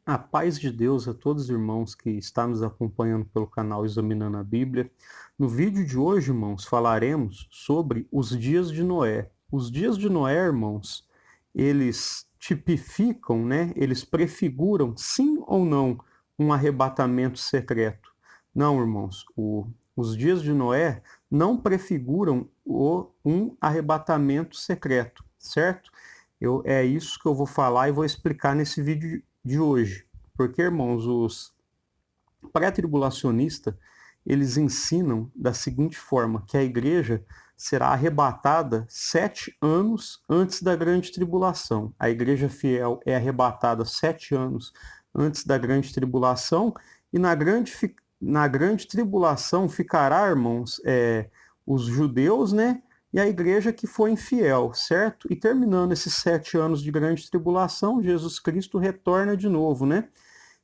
A paz de Deus a todos os irmãos que estão nos acompanhando pelo canal Examinando a Bíblia. No vídeo de hoje, irmãos, falaremos sobre os dias de Noé. Os dias de Noé, irmãos, eles tipificam, né? Eles prefiguram, sim ou não, um arrebatamento secreto. Não, irmãos, os dias de Noé não prefiguram um arrebatamento secreto, certo? É isso que eu vou falar e vou explicar nesse vídeo de hoje. Porque, irmãos, os pré-tribulacionistas, eles ensinam da seguinte forma, que a igreja será arrebatada 7 anos antes da grande tribulação. A igreja fiel é arrebatada 7 anos antes da grande tribulação, e na grande tribulação ficará, irmãos, os judeus, né? E a igreja que foi infiel, certo? E terminando esses 7 anos de grande tribulação, Jesus Cristo retorna de novo, né?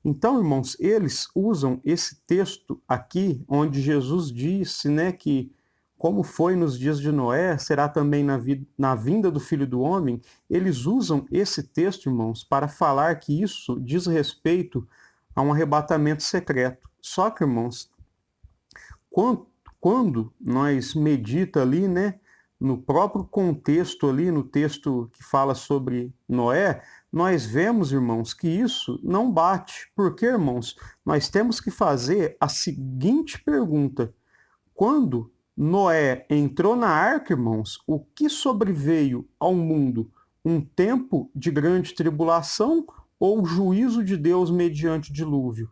Então, irmãos, eles usam esse texto aqui, onde Jesus disse, né, que como foi nos dias de Noé, será também na vinda do Filho do Homem. Eles usam esse texto, irmãos, para falar que isso diz respeito a um arrebatamento secreto. Só que, irmãos, quando, quando nós medita ali, né, no próprio contexto ali, no texto que fala sobre Noé, nós vemos, irmãos, que isso não bate. Porque, irmãos, nós temos que fazer a seguinte pergunta: quando Noé entrou na arca, irmãos, o que sobreveio ao mundo? Um tempo de grande tribulação ou o juízo de Deus mediante o dilúvio?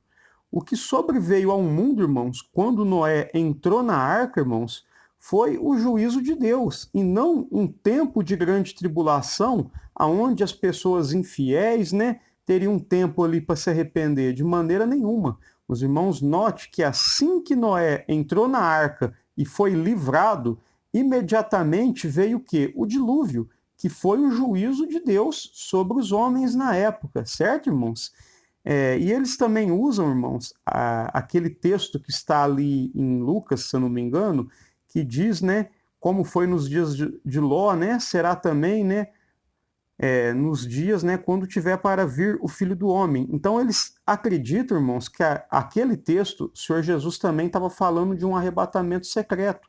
O que sobreveio ao mundo, irmãos, quando Noé entrou na arca, irmãos, foi o juízo de Deus, e não um tempo de grande tribulação, aonde as pessoas infiéis, né, teriam um tempo ali para se arrepender, de maneira nenhuma. Os irmãos, note que assim que Noé entrou na arca e foi livrado, imediatamente veio o quê? O dilúvio, que foi o juízo de Deus sobre os homens na época, certo, irmãos? E eles também usam, irmãos, aquele texto que está ali em Lucas, se eu não me engano, que diz, né, como foi nos dias de Ló, né, será também, né, nos dias, né, quando tiver para vir o Filho do Homem. Então eles acreditam, irmãos, que aquele texto, o Senhor Jesus também estava falando de um arrebatamento secreto.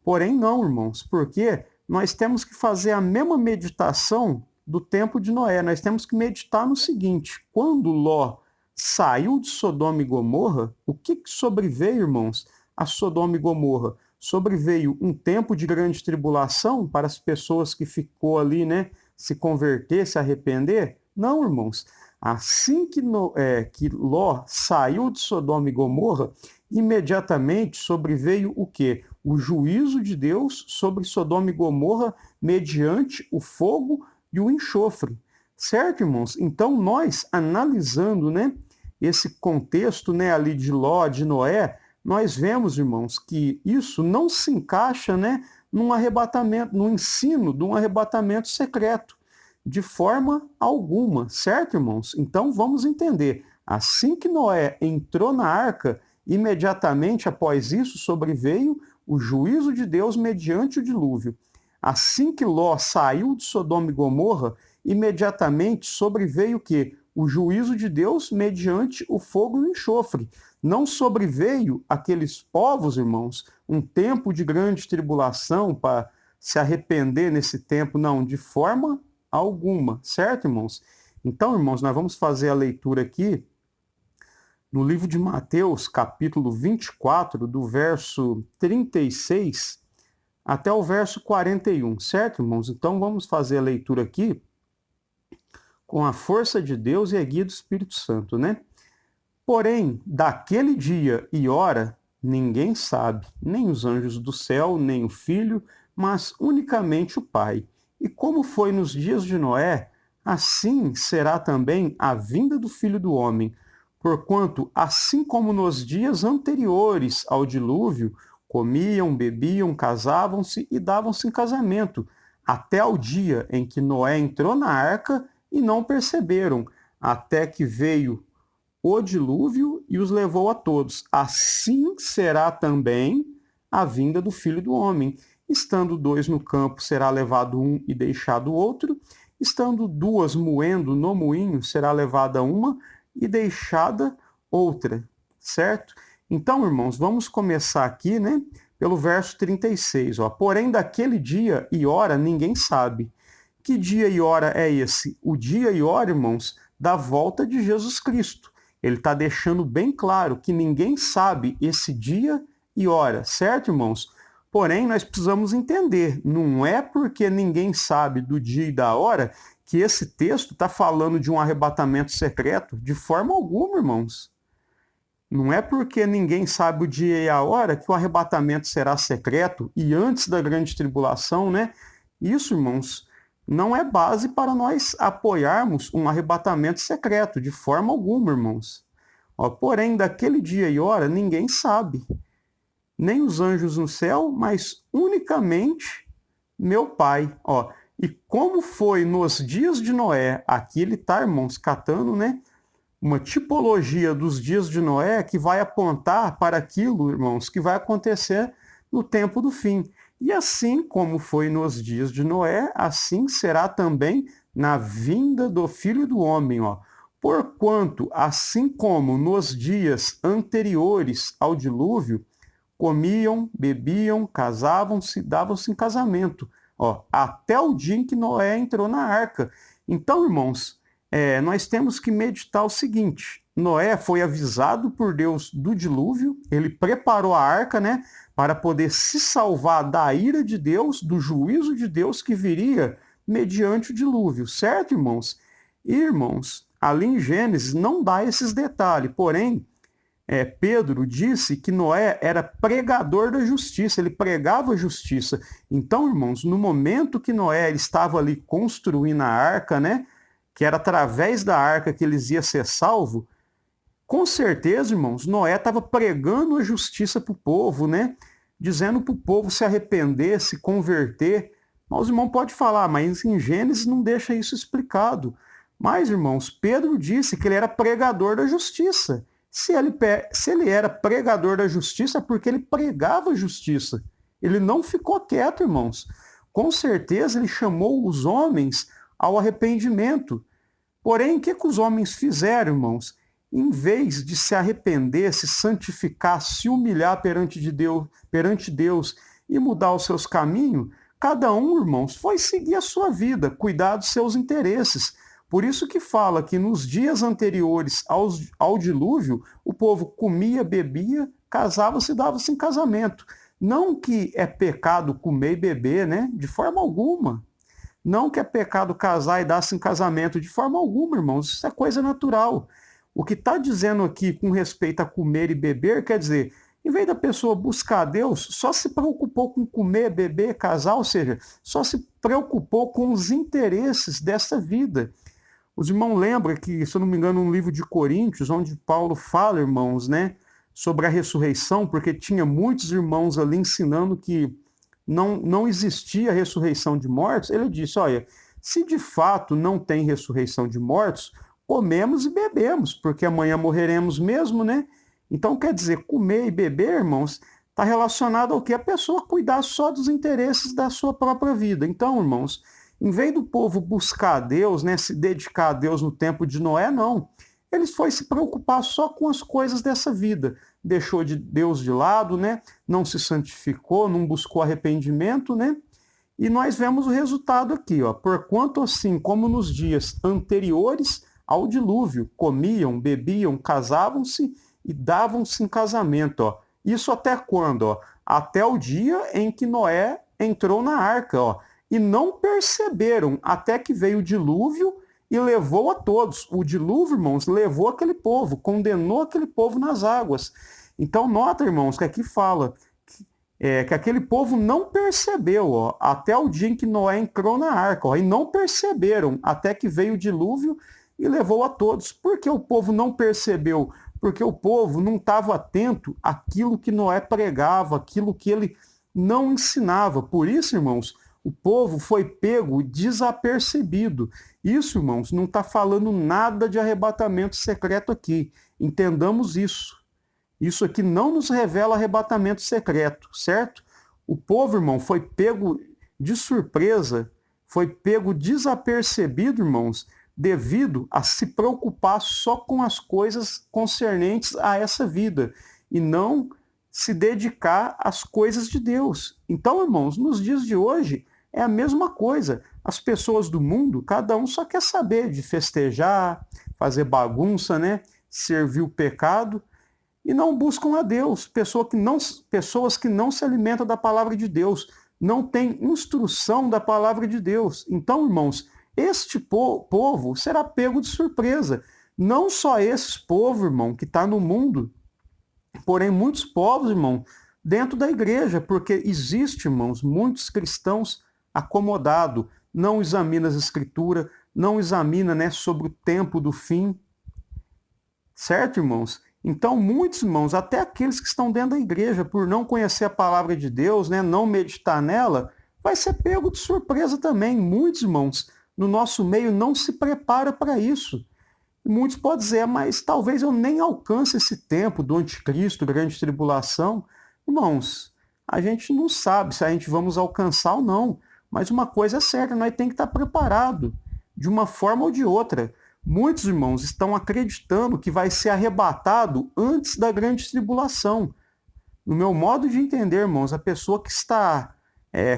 Porém, não, irmãos, porque nós temos que fazer a mesma meditação do tempo de Noé. Nós temos que meditar no seguinte: quando Ló saiu de Sodoma e Gomorra, o que sobreveio, irmãos, a Sodoma e Gomorra? Sobreveio um tempo de grande tribulação para as pessoas que ficou ali, né, se converter, se arrepender? Não, irmãos. Assim que Ló saiu de Sodoma e Gomorra, imediatamente sobreveio o quê? O juízo de Deus sobre Sodoma e Gomorra mediante o fogo e o enxofre. Certo, irmãos? Então, nós, analisando, né, esse contexto, né, ali de Ló, de Noé, nós vemos, irmãos, que isso não se encaixa, né, num arrebatamento, no ensino de um arrebatamento secreto, de forma alguma, certo, irmãos? Então, vamos entender. Assim que Noé entrou na arca, imediatamente após isso sobreveio o juízo de Deus mediante o dilúvio. Assim que Ló saiu de Sodoma e Gomorra, imediatamente sobreveio o quê? O juízo de Deus mediante o fogo e o enxofre. Não sobreveio aqueles povos, irmãos, um tempo de grande tribulação para se arrepender nesse tempo, não, de forma alguma, certo, irmãos? Então, irmãos, nós vamos fazer a leitura aqui no livro de Mateus, capítulo 24, do verso 36 até o verso 41, certo, irmãos? Então vamos fazer a leitura aqui com a força de Deus e a guia do Espírito Santo, né? Porém, daquele dia e hora, ninguém sabe, nem os anjos do céu, nem o Filho, mas unicamente o Pai. E como foi nos dias de Noé, assim será também a vinda do Filho do Homem. Porquanto, assim como nos dias anteriores ao dilúvio, comiam, bebiam, casavam-se e davam-se em casamento, até ao dia em que Noé entrou na arca e não perceberam, até que veio o dilúvio e os levou a todos. Assim será também a vinda do Filho do Homem. Estando dois no campo, será levado um e deixado o outro. Estando duas moendo no moinho, será levada uma e deixada outra, certo? Então, irmãos, vamos começar aqui, né, pelo verso 36, ó. Porém, daquele dia e hora ninguém sabe. Que dia e hora é esse? O dia e hora, irmãos, da volta de Jesus Cristo. Ele está deixando bem claro que ninguém sabe esse dia e hora, certo, irmãos? Porém, nós precisamos entender, não é porque ninguém sabe do dia e da hora que esse texto está falando de um arrebatamento secreto, de forma alguma, irmãos. Não é porque ninguém sabe o dia e a hora que o arrebatamento será secreto e antes da grande tribulação, né? Isso, irmãos, não é base para nós apoiarmos um arrebatamento secreto, de forma alguma, irmãos. Ó, porém, daquele dia e hora ninguém sabe, nem os anjos no céu, mas unicamente meu Pai. Ó, e como foi nos dias de Noé, aqui ele está, irmãos, catando, né? Uma tipologia dos dias de Noé que vai apontar para aquilo, irmãos, que vai acontecer no tempo do fim. E assim como foi nos dias de Noé, assim será também na vinda do Filho do Homem, ó. Porquanto, assim como nos dias anteriores ao dilúvio, comiam, bebiam, casavam-se, davam-se em casamento, ó, até o dia em que Noé entrou na arca. Então, irmãos, nós temos que meditar o seguinte: Noé foi avisado por Deus do dilúvio, ele preparou a arca, né, para poder se salvar da ira de Deus, do juízo de Deus que viria mediante o dilúvio, certo, irmãos? E, irmãos, ali em Gênesis não dá esses detalhes, porém, Pedro disse que Noé era pregador da justiça, ele pregava a justiça. Então, irmãos, no momento que Noé estava ali construindo a arca, né, que era através da arca que eles iam ser salvos, com certeza, irmãos, Noé estava pregando a justiça para o povo, né? Dizendo para o povo se arrepender, se converter. Mas os irmãos podem falar, mas em Gênesis não deixa isso explicado. Mas, irmãos, Pedro disse que ele era pregador da justiça. Se ele era pregador da justiça, é porque ele pregava a justiça. Ele não ficou quieto, irmãos. Com certeza ele chamou os homens ao arrependimento. Porém, o que os homens fizeram, irmãos? Em vez de se arrepender, se santificar, se humilhar perante Deus e mudar os seus caminhos, cada um, irmãos, foi seguir a sua vida, cuidar dos seus interesses. Por isso que fala que nos dias anteriores ao dilúvio, o povo comia, bebia, casava-se e dava-se em casamento. Não que é pecado comer e beber, né? De forma alguma. Não que é pecado casar e dar-se em casamento, de forma alguma, irmãos. Isso é coisa natural. O que está dizendo aqui com respeito a comer e beber, quer dizer, em vez da pessoa buscar Deus, só se preocupou com comer, beber, casar, ou seja, só se preocupou com os interesses dessa vida. Os irmãos lembram que, se eu não me engano, no livro de Coríntios, onde Paulo fala, irmãos, né, sobre a ressurreição, porque tinha muitos irmãos ali ensinando que não existia ressurreição de mortos, ele disse, olha, se de fato não tem ressurreição de mortos, comemos e bebemos, porque amanhã morreremos mesmo, né? Então, quer dizer, comer e beber, irmãos, está relacionado ao que a pessoa cuidar só dos interesses da sua própria vida. Então, irmãos, em vez do povo buscar a Deus, né, se dedicar a Deus no tempo de Noé, não. Eles foi se preocupar só com as coisas dessa vida. Deixou de Deus de lado, né? Não se santificou, não buscou arrependimento, né? E nós vemos o resultado aqui, ó. Porquanto assim como nos dias anteriores ao dilúvio, comiam, bebiam, casavam-se e davam-se em casamento, ó. Isso até quando, ó? Até o dia em que Noé entrou na arca, ó. E não perceberam até que veio o dilúvio e levou a todos. O dilúvio, irmãos, levou aquele povo, condenou aquele povo nas águas. Então, nota, irmãos, que aqui fala que aquele povo não percebeu, ó, até o dia em que Noé entrou na arca, ó, e não perceberam até que veio o dilúvio e levou a todos. Por que o povo não percebeu? Porque o povo não estava atento àquilo que Noé pregava, aquilo que ele não ensinava. Por isso, irmãos, o povo foi pego desapercebido. Isso, irmãos, não está falando nada de arrebatamento secreto aqui. Entendamos isso. Isso aqui não nos revela arrebatamento secreto, certo? O povo, irmão, foi pego de surpresa, foi pego desapercebido, irmãos, devido a se preocupar só com as coisas concernentes a essa vida e não se dedicar às coisas de Deus. Então, irmãos, nos dias de hoje é a mesma coisa. As pessoas do mundo, cada um só quer saber de festejar, fazer bagunça, né? Servir o pecado e não buscam a Deus. Pessoas que não se alimentam da palavra de Deus, não têm instrução da palavra de Deus. Então, irmãos, este povo será pego de surpresa. Não só esse povo, irmão, que está no mundo, porém muitos povos, irmão, dentro da igreja, porque existe, irmãos, muitos cristãos acomodados, não examina as escrituras, não examina, né, sobre o tempo do fim. Certo, irmãos? Então, muitos irmãos, até aqueles que estão dentro da igreja, por não conhecer a palavra de Deus, né, não meditar nela, vai ser pego de surpresa também. Muitos irmãos, no nosso meio, não se prepara para isso. Muitos podem dizer, mas talvez eu nem alcance esse tempo do anticristo, grande tribulação. Irmãos, a gente não sabe se a gente vamos alcançar ou não, mas uma coisa é certa, nós temos que estar preparado de uma forma ou de outra. Muitos irmãos estão acreditando que vai ser arrebatado antes da grande tribulação. No meu modo de entender, irmãos, a pessoa que está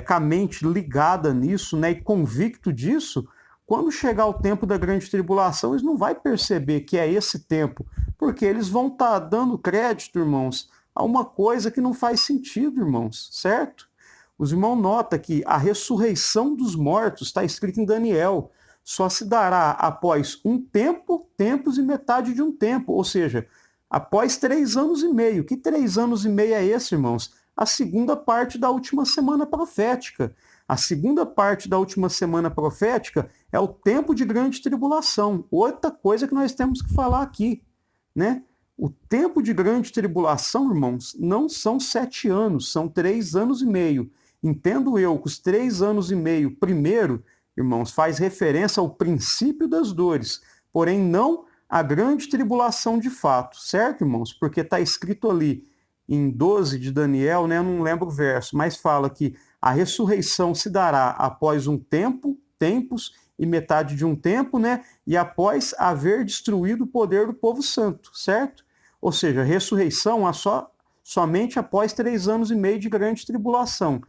com a mente ligada nisso, né, e convicto disso, quando chegar o tempo da grande tribulação, eles não vão perceber que é esse tempo, porque eles vão estar dando crédito, irmãos, a uma coisa que não faz sentido, irmãos, certo? Os irmãos notam que a ressurreição dos mortos está escrito em Daniel, só se dará após um tempo, tempos e metade de um tempo, ou seja, após 3 anos e meio. Que 3 anos e meio é esse, irmãos? A segunda parte da última semana profética. A segunda parte da última semana profética é o tempo de grande tribulação. Outra coisa que nós temos que falar aqui, né? O tempo de grande tribulação, irmãos, não são 7 anos, são 3 anos e meio. Entendo eu que os 3 anos e meio primeiro, irmãos, faz referência ao princípio das dores, porém não à grande tribulação de fato, certo, irmãos? Porque está escrito ali em 12 de Daniel, né? Eu não lembro o verso, mas fala que a ressurreição se dará após um tempo, tempos e metade de um tempo, né? E após haver destruído o poder do povo santo, certo? Ou seja, a ressurreição somente após 3 anos e meio de grande tribulação.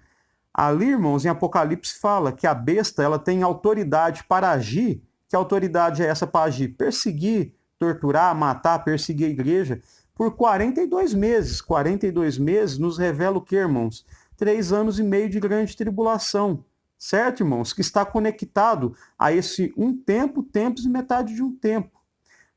Ali, irmãos, em Apocalipse fala que a besta ela tem autoridade para agir. Que autoridade é essa para agir? Perseguir, torturar, matar, perseguir a igreja por 42 meses. 42 meses nos revela o que, irmãos? 3 anos e meio de grande tribulação. Certo, irmãos? Que está conectado a esse um tempo, tempos e metade de um tempo.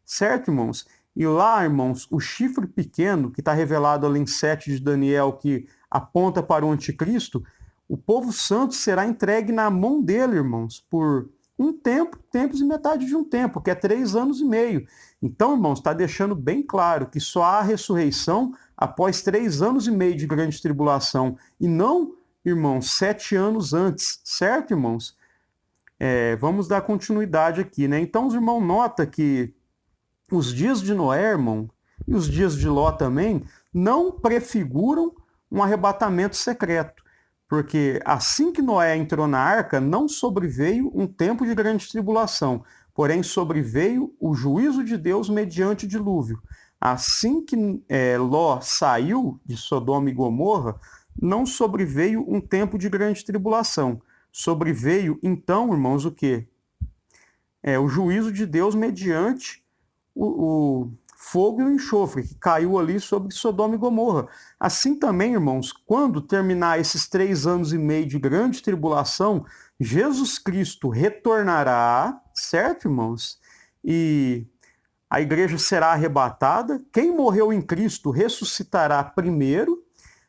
Certo, irmãos? E lá, irmãos, o chifre pequeno, que está revelado ali em 7 de Daniel, que aponta para o anticristo, o povo santo será entregue na mão dele, irmãos, por um tempo, tempos e metade de um tempo, que é 3 anos e meio. Então, irmãos, está deixando bem claro que só há ressurreição após 3 anos e meio de grande tribulação, e não, irmãos, 7 anos antes, certo, irmãos? Vamos dar continuidade aqui, né? Então, os irmãos notam que os dias de Noé, irmão, e os dias de Ló também, não prefiguram um arrebatamento secreto. Porque assim que Noé entrou na arca, não sobreveio um tempo de grande tribulação, porém sobreveio o juízo de Deus mediante o dilúvio. Assim que Ló saiu de Sodoma e Gomorra, não sobreveio um tempo de grande tribulação. Sobreveio, então, irmãos, o quê? O juízo de Deus mediante o fogo e o enxofre que caiu ali sobre Sodoma e Gomorra. Assim também, irmãos, quando terminar esses 3 anos e meio de grande tribulação, Jesus Cristo retornará, certo, irmãos? E a igreja será arrebatada. Quem morreu em Cristo ressuscitará primeiro.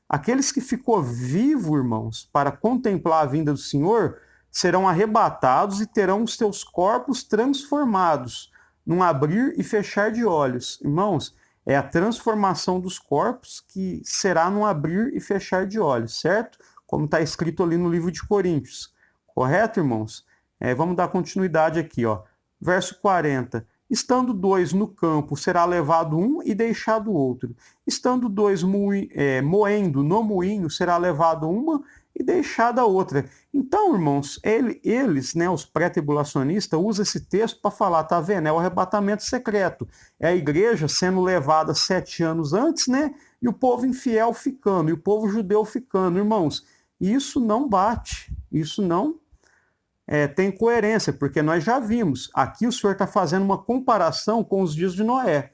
Aqueles que ficou vivo, irmãos, para contemplar a vinda do Senhor, serão arrebatados e terão os seus corpos transformados num abrir e fechar de olhos. Irmãos, é a transformação dos corpos que será num abrir e fechar de olhos, certo? Como está escrito ali no livro de Coríntios. Correto, irmãos? Vamos dar continuidade aqui, ó. Verso 40. Estando 2 no campo, será levado um e deixado outro. Estando 2 moendo no moinho, será levado uma e deixada outra. Então, irmãos, eles, né, os pré-tribulacionistas, usam esse texto para falar, tá vendo? É o arrebatamento secreto. É a igreja sendo levada 7 anos antes, né? E o povo infiel ficando, e o povo judeu ficando. Irmãos, isso não bate, isso não tem coerência, porque nós já vimos. Aqui o Senhor está fazendo uma comparação com os dias de Noé.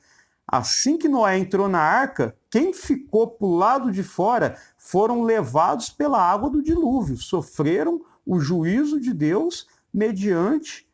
Assim que Noé entrou na arca, quem ficou para o lado de fora foram levados pela água do dilúvio, sofreram o juízo de Deus mediante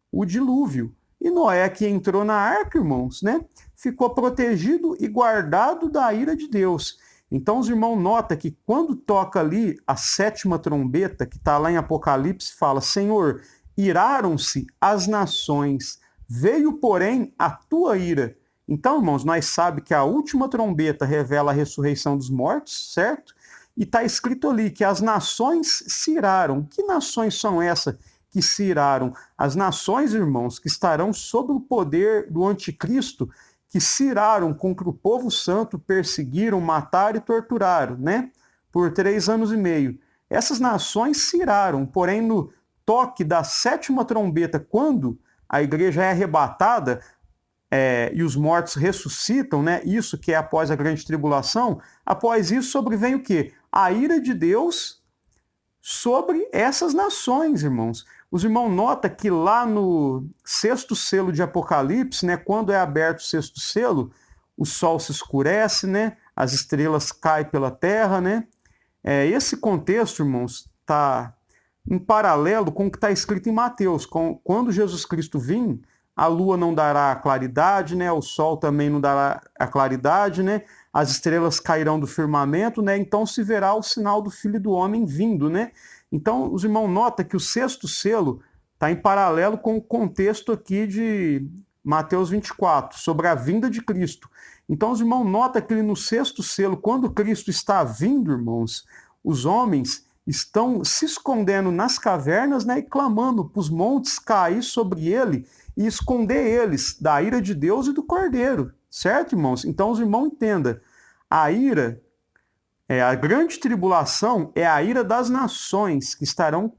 o dilúvio. E Noé, que entrou na arca, irmãos, né, ficou protegido e guardado da ira de Deus. Então, os irmãos notam que quando toca ali a 7ª trombeta, que está lá em Apocalipse, fala: Senhor, iraram-se as nações, veio, porém, a tua ira. Então, irmãos, nós sabemos que a última trombeta revela a ressurreição dos mortos, certo? E está escrito ali que as nações se iraram. Que nações são essas que se iraram? As nações, irmãos, que estarão sob o poder do anticristo, que se iraram contra o povo santo, perseguiram, mataram e torturaram, né? Por 3 anos e meio. Essas nações se iraram, porém no toque da 7ª trombeta, quando a igreja é arrebatada e os mortos ressuscitam, né? Isso que é após a grande tribulação, após isso sobrevém o quê? A ira de Deus sobre essas nações, irmãos. Os irmãos notam que lá no 6º selo de Apocalipse, né, quando é aberto o 6º selo, o sol se escurece, né, as estrelas caem pela terra, né? Esse contexto, irmãos, está em paralelo com o que está escrito em Mateus. Quando Jesus Cristo vir, a lua não dará a claridade, né? O sol também não dará a claridade, né? As estrelas cairão do firmamento, né? Então se verá o sinal do Filho do Homem vindo, né? Então os irmãos notam que o 6º selo está em paralelo com o contexto aqui de Mateus 24, sobre a vinda de Cristo. Então os irmãos notam que no 6º selo, quando Cristo está vindo, irmãos, os homens estão se escondendo nas cavernas, né? E clamando para os montes cair sobre ele e esconder eles da ira de Deus e do Cordeiro, certo, irmãos? Então os irmãos entendam, a ira, a grande tribulação é a ira das nações que estarão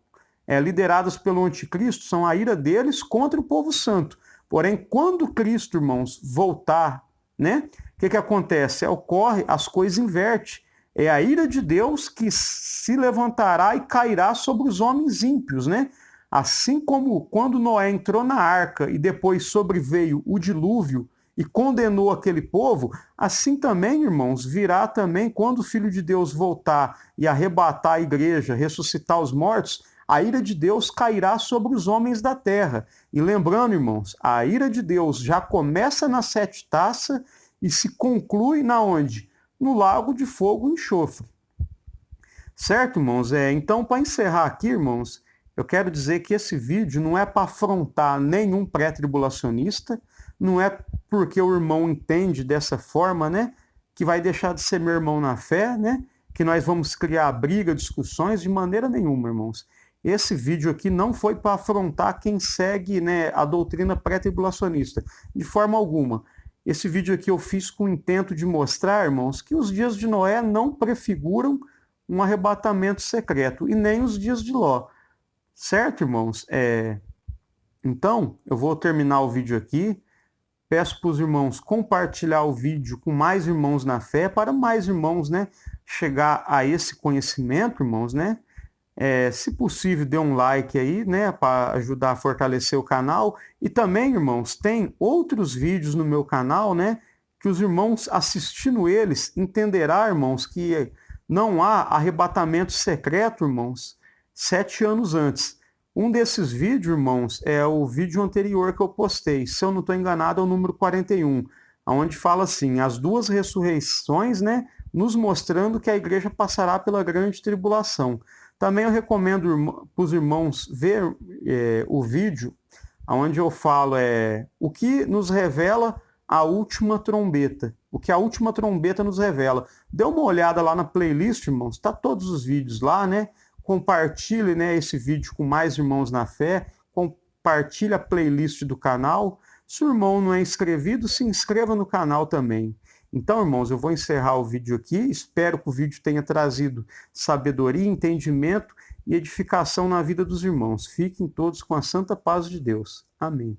lideradas pelo anticristo, são a ira deles contra o povo santo. Porém, quando Cristo, irmãos, voltar, né? O que acontece? Ocorre, as coisas invertem. É a ira de Deus que se levantará e cairá sobre os homens ímpios, né? Assim como quando Noé entrou na arca e depois sobreveio o dilúvio e condenou aquele povo, assim também, irmãos, virá também quando o Filho de Deus voltar e arrebatar a igreja, ressuscitar os mortos, a ira de Deus cairá sobre os homens da terra. E lembrando, irmãos, a ira de Deus já começa na 7 taças e se conclui na onde? No lago de fogo e enxofre. Certo, irmãos? Então, para encerrar aqui, irmãos, eu quero dizer que esse vídeo não é para afrontar nenhum pré-tribulacionista, não é porque o irmão entende dessa forma, né, que vai deixar de ser meu irmão na fé, né, que nós vamos criar briga, discussões, de maneira nenhuma, irmãos. Esse vídeo aqui não foi para afrontar quem segue, né, a doutrina pré-tribulacionista, de forma alguma. Esse vídeo aqui eu fiz com o intento de mostrar, irmãos, que os dias de Noé não prefiguram um arrebatamento secreto, e nem os dias de Ló. Certo, irmãos? Então, eu vou terminar o vídeo aqui. Peço para os irmãos compartilhar o vídeo com mais irmãos na fé, para mais irmãos, né, chegar a esse conhecimento, irmãos, né? Se possível, dê um like aí, né, para ajudar a fortalecer o canal. E também, irmãos, tem outros vídeos no meu canal, né, que os irmãos assistindo eles entenderá, irmãos, que não há arrebatamento secreto, irmãos, 7 anos antes. Um desses vídeos, irmãos, é o vídeo anterior que eu postei. Se eu não estou enganado, é o número 41, onde fala assim, as 2 ressurreições, né, nos mostrando que a igreja passará pela grande tribulação. Também eu recomendo para os irmãos ver o vídeo onde eu falo o que nos revela a última trombeta. O que a última trombeta nos revela. Dê uma olhada lá na playlist, irmãos. Está todos os vídeos lá, né? Compartilhe, né, esse vídeo com mais irmãos na fé. Compartilhe a playlist do canal. Se o irmão não é inscrito, se inscreva no canal também. Então, irmãos, eu vou encerrar o vídeo aqui. Espero que o vídeo tenha trazido sabedoria, entendimento e edificação na vida dos irmãos. Fiquem todos com a santa paz de Deus. Amém.